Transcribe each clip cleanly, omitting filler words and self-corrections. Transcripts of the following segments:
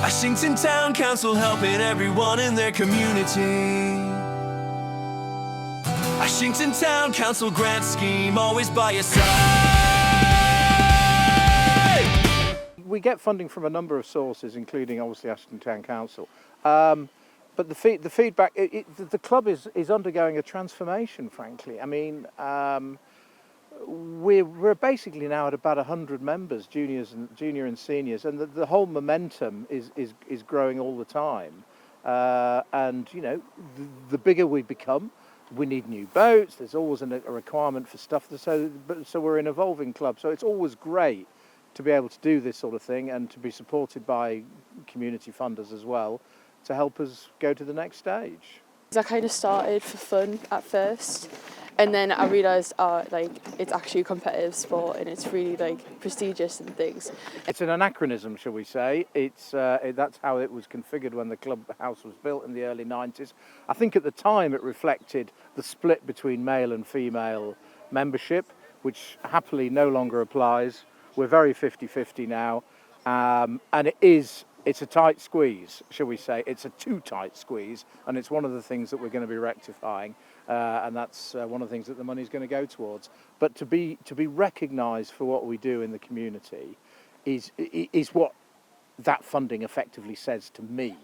Ashington Town Council, helping everyone in their community. Ashington Town Council grant scheme, always by your side. We get funding from a number of sources, including obviously Ashington Town Council. But the feedback, the club is undergoing a transformation, frankly. I mean, we're basically now at about 100 members, junior and seniors, and the whole momentum is growing all the time. And you know, the bigger we become, we need new boats. There's always a requirement for stuff. So we're an evolving club. So it's always great to be able to do this sort of thing and to be supported by community funders as well to help us go to the next stage. I kind of started for fun at first, and then I realised, it's actually a competitive sport and it's really prestigious and things. It's an anachronism, shall we say. That's how it was configured when the clubhouse was built in the early 90s. I think at the time it reflected the split between male and female membership, which happily no longer applies. We're very 50-50 now, and it's a tight squeeze, shall we say. It's a too tight squeeze, and it's one of the things that we're going to be rectifying, and that's one of the things that the money's going to go towards. But to be recognised for what we do in the community is what that funding effectively says to me,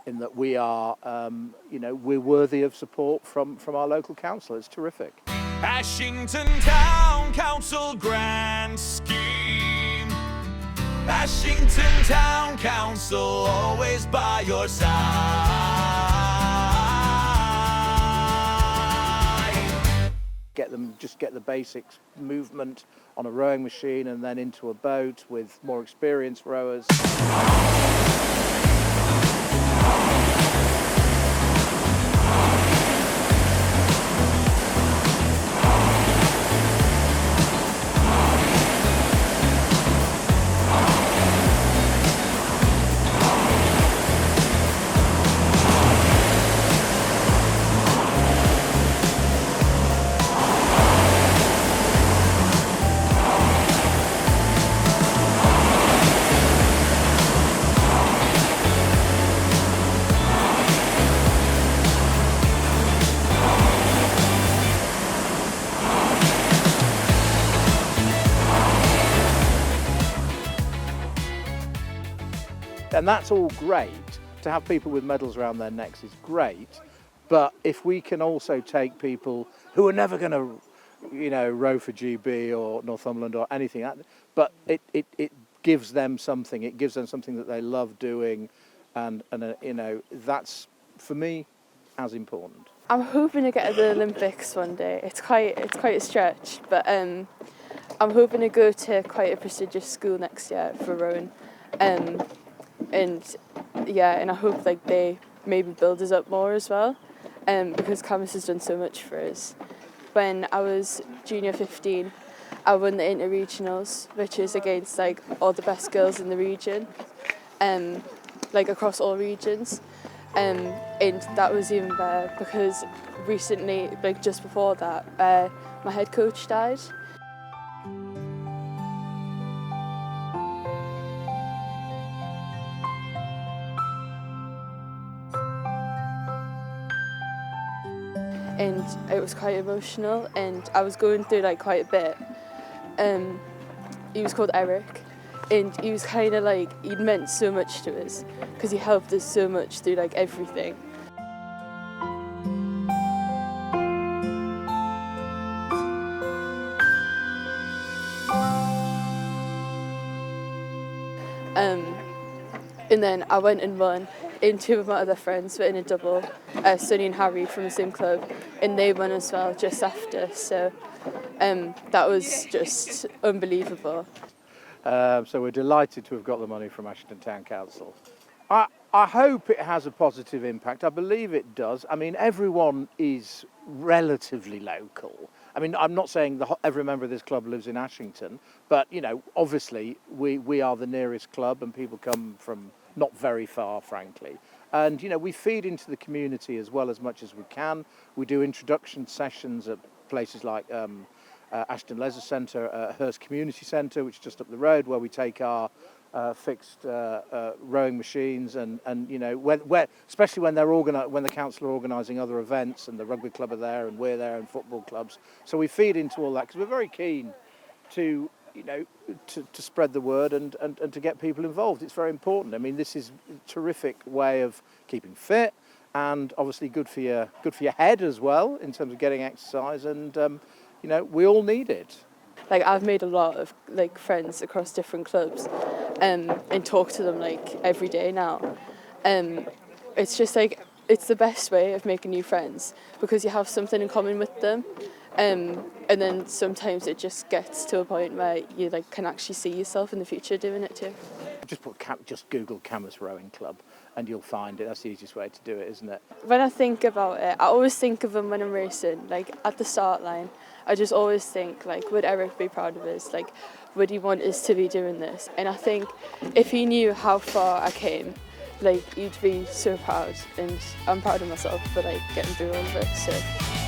in that we are, we're worthy of support from our local council. It's terrific. Ashington Town Council grant scheme. Ashington Town Council, always by your side. Just get the basics movement on a rowing machine and then into a boat with more experienced rowers. And that's all great. To have people with medals around their necks is great, but if we can also take people who are never going to, row for GB or Northumberland or anything, but it gives them something. It gives them something that they love doing, and that's for me as important. I'm hoping to get to the Olympics one day. It's quite a stretch, but I'm hoping to go to quite a prestigious school next year for rowing. And I hope they maybe build us up more as well, because Cambois has done so much for us. When I was junior 15, I won the inter-regionals, which is against all the best girls in the region, across all regions, and that was even better because recently, just before that, my head coach died. And it was quite emotional, and I was going through quite a bit. He was called Eric, and he was kind of he'd meant so much to us because he helped us so much through everything. And then I went and won, and two of my other friends were in a double, Sunny and Harry from the same club, and they won as well just after, so that was just unbelievable. So we're delighted to have got the money from Ashington Town Council. I hope it has a positive impact. I believe it does. I mean, everyone is relatively local. I mean, I'm not saying every member of this club lives in Ashington, but, obviously we are the nearest club and people come from not very far, frankly. And, we feed into the community as much as we can. We do introduction sessions at places like Ashton Leisure Centre, Hurst Community Centre, which is just up the road, where we take our fixed rowing machines, and you know, especially when when the council are organising other events, and the rugby club are there, and we're there, and football clubs. So we feed into all that because we're very keen to, you know, to spread the word and to get people involved. It's very important. I mean, this is a terrific way of keeping fit, and obviously good for your head as well in terms of getting exercise. And you know, we all need it. Like, I've made a lot of like friends across different clubs, and talk to them like every day now. It's just like, it's the best way of making new friends because you have something in common with them. And then sometimes it just gets to a point where you like can actually see yourself in the future doing it too. Just Google Cambois Rowing Club and you'll find it. That's the easiest way to do it, isn't it? When I think about it, I always think of him when I'm racing, like at the start line. I just always think, like, would Eric be proud of us? Like, would he want us to be doing this? And I think if he knew how far I came, like, he'd be so proud. And I'm proud of myself for like getting through all of it. So.